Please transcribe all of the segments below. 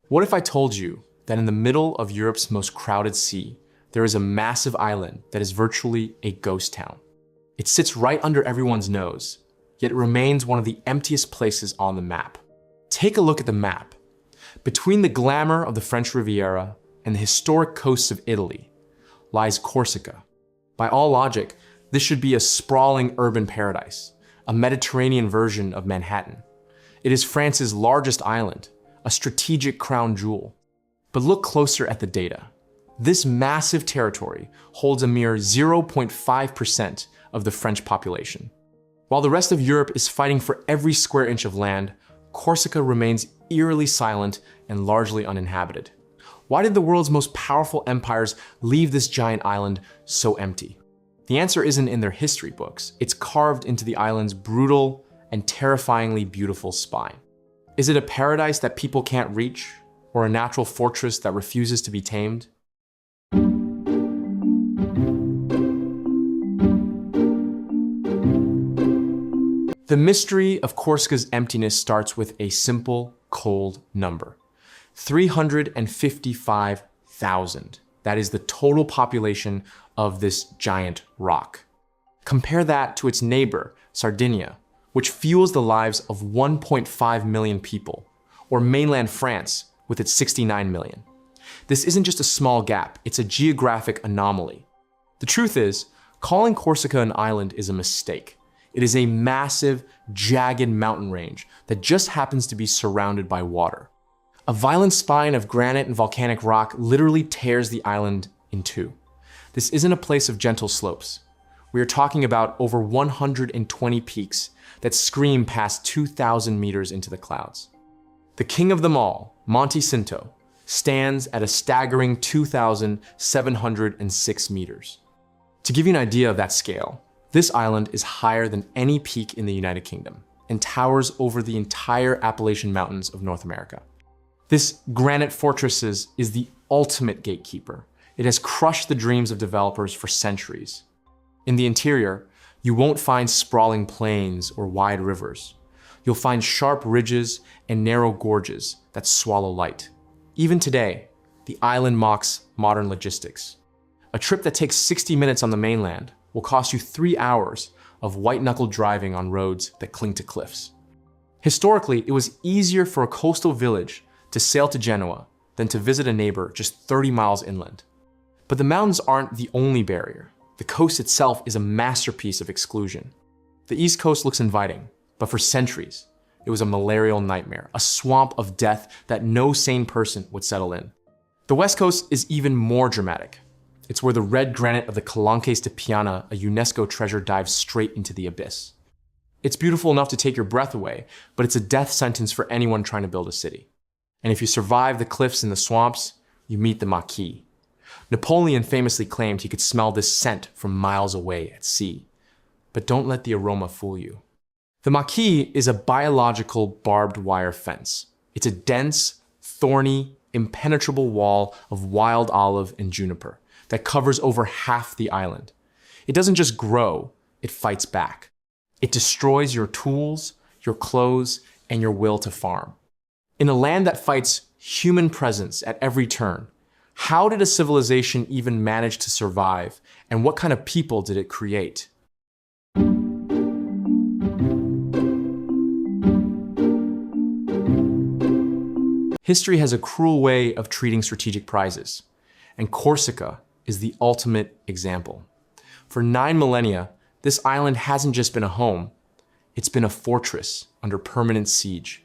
What if I told you that in the middle of Europe's most crowded sea, there is a massive island that is virtually a ghost town? It sits right under everyone's nose, yet it remains one of the emptiest places on the map. Take a look at the map. Between the glamour of the French Riviera and the historic coasts of Italy lies Corsica. By all logic, this should be a sprawling urban paradise, a Mediterranean version of Manhattan. It is France's largest island, a strategic crown jewel. But look closer at the data. This massive territory holds a mere 0.5% of the French population. While the rest of Europe is fighting for every square inch of land, Corsica remains eerily silent and largely uninhabited. Why did the world's most powerful empires leave this giant island so empty? The answer isn't in their history books. It's carved into the island's brutal and terrifyingly beautiful spine. Is it a paradise that people can't reach, or a natural fortress that refuses to be tamed? The mystery of Corsica's emptiness starts with a simple, cold number. 355,000. That is the total population of this giant rock. Compare that to its neighbor, Sardinia, which fuels the lives of 1.5 million people, or mainland France with its 69 million. This isn't just a small gap, it's a geographic anomaly. The truth is, calling Corsica an island is a mistake. It is a massive, jagged mountain range that just happens to be surrounded by water. A violent spine of granite and volcanic rock literally tears the island in two. This isn't a place of gentle slopes. We are talking about over 120 peaks that scream past 2,000 meters into the clouds. The king of them all, Monte Cinto, stands at a staggering 2,706 meters. To give you an idea of that scale, this island is higher than any peak in the United Kingdom and towers over the entire Appalachian Mountains of North America. This Granite Fortress is the ultimate gatekeeper. It has crushed the dreams of developers for centuries. In the interior, you won't find sprawling plains or wide rivers. You'll find sharp ridges and narrow gorges that swallow light. Even today, the island mocks modern logistics. A trip that takes 60 minutes on the mainland will cost you 3 hours of white-knuckle driving on roads that cling to cliffs. Historically, it was easier for a coastal village to sail to Genoa than to visit a neighbor just 30 miles inland. But the mountains aren't the only barrier. The coast itself is a masterpiece of exclusion. The East Coast looks inviting, but for centuries, it was a malarial nightmare, a swamp of death that no sane person would settle in. The West Coast is even more dramatic. It's where the red granite of the Calanques de Piana, a UNESCO treasure, dives straight into the abyss. It's beautiful enough to take your breath away, but it's a death sentence for anyone trying to build a city. And if you survive the cliffs and the swamps, you meet the Maquis. Napoleon famously claimed he could smell this scent from miles away at sea. But don't let the aroma fool you. The Maquis is a biological barbed wire fence. It's a dense, thorny, impenetrable wall of wild olive and juniper that covers over half the island. It doesn't just grow, it fights back. It destroys your tools, your clothes, and your will to farm. In a land that fights human presence at every turn, how did a civilization even manage to survive, and what kind of people did it create? History has a cruel way of treating strategic prizes, and Corsica is the ultimate example. For 9 millennia, this island hasn't just been a home, it's been a fortress under permanent siege.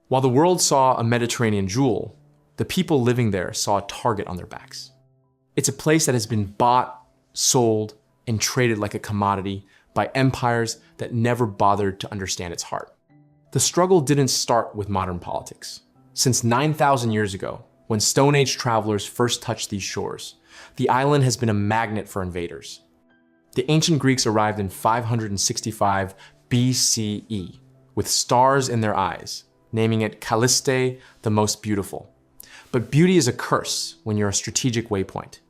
While the world saw a Mediterranean jewel, the people living there saw a target on their backs. It's a place that has been bought, sold, and traded like a commodity by empires that never bothered to understand its heart. The struggle didn't start with modern politics. Since 9,000 years ago, when Stone Age travelers first touched these shores, the island has been a magnet for invaders. The ancient Greeks arrived in 565 BCE with stars in their eyes, naming it Calliste, the most beautiful. But beauty is a curse when you're a strategic waypoint.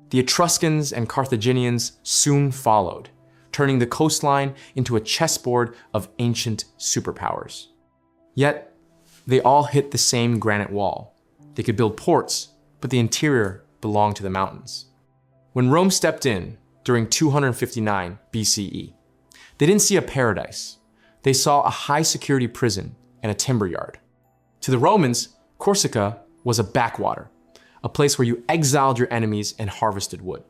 The Etruscans and Carthaginians soon followed, turning the coastline into a chessboard of ancient superpowers. Yet, they all hit the same granite wall, They could build ports, but the interior belonged to the mountains. When Rome stepped in during 259 BCE, they didn't see a paradise. They saw a high-security prison and a timber yard. To the Romans, Corsica was a backwater, a place where you exiled your enemies and harvested wood.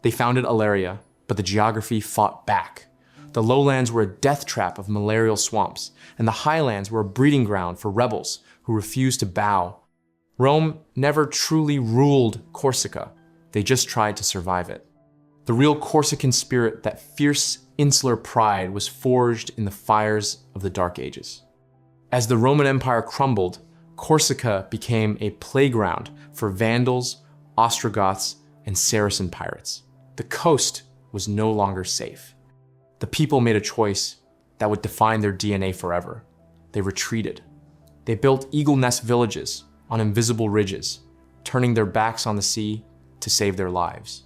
They founded Ilaria, but the geography fought back. The lowlands were a death trap of malarial swamps, and the highlands were a breeding ground for rebels who refused to bow. Rome never truly ruled Corsica. They just tried to survive it. The real Corsican spirit, that fierce insular pride, was forged in the fires of the Dark Ages. As the Roman Empire crumbled, Corsica became a playground for Vandals, Ostrogoths, and Saracen pirates. The coast was no longer safe. The people made a choice that would define their DNA forever. They retreated. They built eagle nest villages on invisible ridges, turning their backs on the sea to save their lives.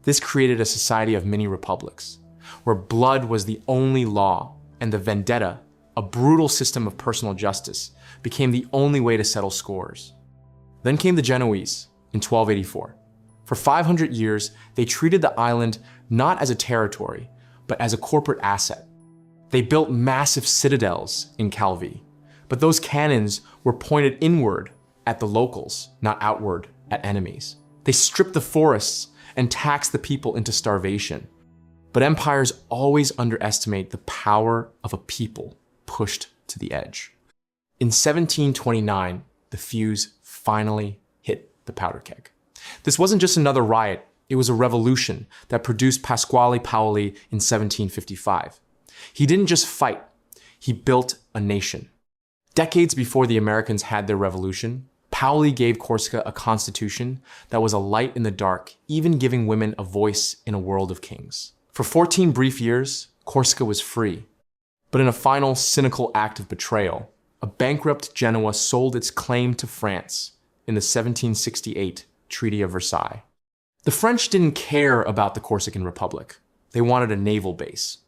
This created a society of mini republics, where blood was the only law, and the Vendetta, a brutal system of personal justice, became the only way to settle scores. Then came the Genoese in 1284. For 500 years, they treated the island not as a territory, but as a corporate asset. They built massive citadels in Calvi, but those cannons were pointed inward at the locals, not outward at enemies. They stripped the forests and taxed the people into starvation. But empires always underestimate the power of a people pushed to the edge. In 1729, the fuse finally hit the powder keg. This wasn't just another riot, it was a revolution that produced Pasquale Paoli in 1755. He didn't just fight, he built a nation. Decades before the Americans had their revolution, Paoli gave Corsica a constitution that was a light in the dark, even giving women a voice in a world of kings. For 14 brief years, Corsica was free. But in a final cynical act of betrayal, a bankrupt Genoa sold its claim to France in the 1768 Treaty of Versailles. The French didn't care about the Corsican Republic. They wanted a naval base.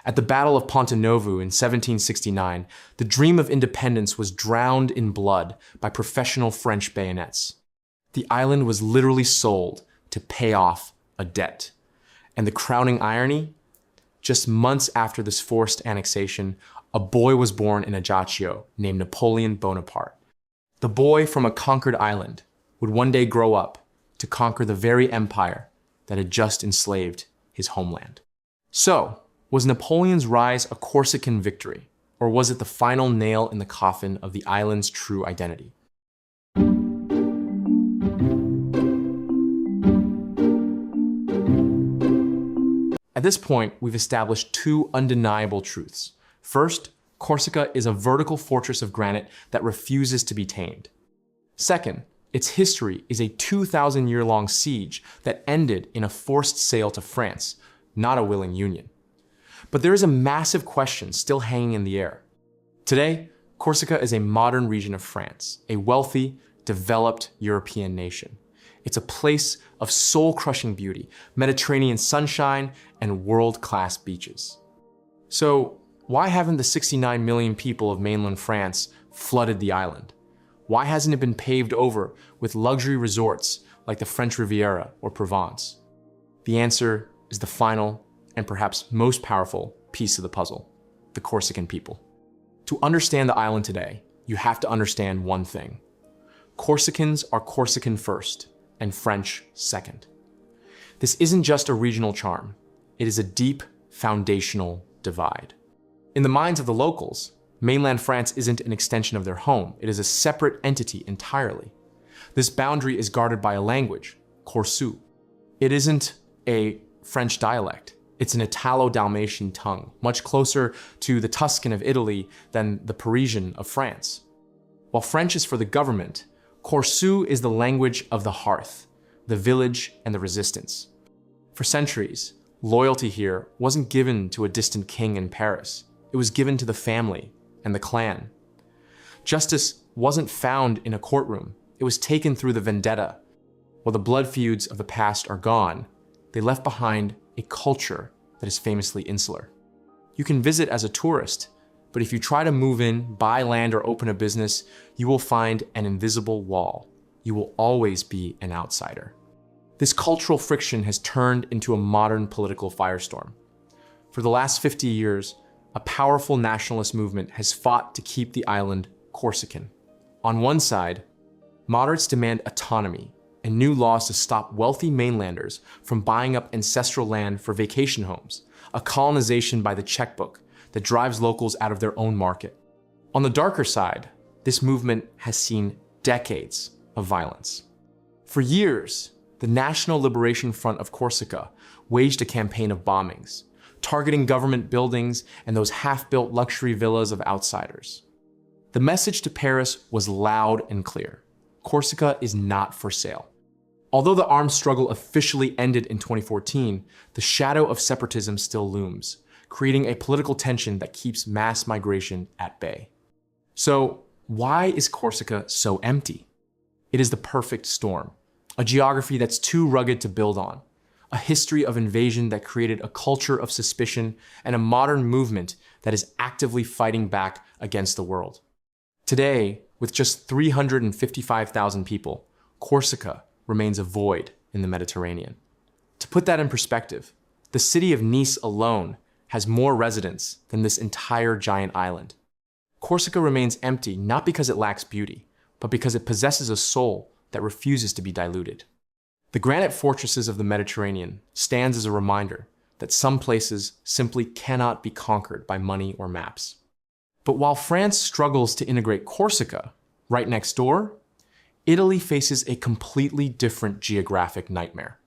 At the Battle of Ponte Novo in 1769, the dream of independence was drowned in blood by professional French bayonets. The island was literally sold to pay off a debt. And the crowning irony? Just months after this forced annexation, a boy was born in Ajaccio named Napoleon Bonaparte. The boy from a conquered island would one day grow up to conquer the very empire that had just enslaved his homeland. So, was Napoleon's rise a Corsican victory, or was it the final nail in the coffin of the island's true identity? At this point, we've established two undeniable truths. First, Corsica is a vertical fortress of granite that refuses to be tamed. Second, its history is a 2,000-year-long siege that ended in a forced sale to France, not a willing union. But there is a massive question still hanging in the air. Today, Corsica is a modern region of France, a wealthy, developed European nation. It's a place of soul-crushing beauty, Mediterranean sunshine, and world-class beaches. So, why haven't the 69 million people of mainland France flooded the island? Why hasn't it been paved over with luxury resorts like the French Riviera or Provence? The answer is the final and perhaps most powerful piece of the puzzle: the Corsican people. To understand the island today, you have to understand one thing. Corsicans are Corsican first and French second. This isn't just a regional charm, it is a deep, foundational divide. In the minds of the locals, mainland France isn't an extension of their home, it is a separate entity entirely. This boundary is guarded by a language, Corsu. It isn't a French dialect, it's an Italo-Dalmatian tongue, much closer to the Tuscan of Italy than the Parisian of France. While French is for the government, Corsu is the language of the hearth, the village, and the resistance. For centuries, loyalty here wasn't given to a distant king in Paris. It was given to the family and the clan. Justice wasn't found in a courtroom. It was taken through the vendetta. While the blood feuds of the past are gone, they left behind a culture that is famously insular. You can visit as a tourist, But if you try to move in, buy land, or open a business, you will find an invisible wall. You will always be an outsider. This cultural friction has turned into a modern political firestorm. For the last 50 years, a powerful nationalist movement has fought to keep the island Corsican. On one side, moderates demand autonomy and new laws to stop wealthy mainlanders from buying up ancestral land for vacation homes, a colonization by the checkbook that drives locals out of their own market. On the darker side, this movement has seen decades of violence. For years, the National Liberation Front of Corsica waged a campaign of bombings, targeting government buildings and those half-built luxury villas of outsiders. The message to Paris was loud and clear. Corsica is not for sale. Although the armed struggle officially ended in 2014, the shadow of separatism still looms, creating a political tension that keeps mass migration at bay. So, why is Corsica so empty? It is the perfect storm, a geography that's too rugged to build on, a history of invasion that created a culture of suspicion, and a modern movement that is actively fighting back against the world. Today, with just 355,000 people, Corsica remains a void in the Mediterranean. To put that in perspective, the city of Nice alone has more residents than this entire giant island. Corsica remains empty not because it lacks beauty, but because it possesses a soul that refuses to be diluted. The granite fortresses of the Mediterranean stands as a reminder that some places simply cannot be conquered by money or maps. But while France struggles to integrate Corsica, right next door, Italy faces a completely different geographic nightmare.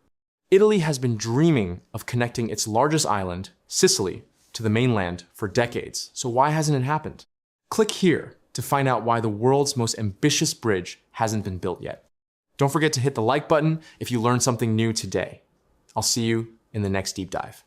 Italy has been dreaming of connecting its largest island, Sicily, to the mainland for decades, so why hasn't it happened? Click here to find out why the world's most ambitious bridge hasn't been built yet. Don't forget to hit the like button if you learned something new today. I'll see you in the next deep dive.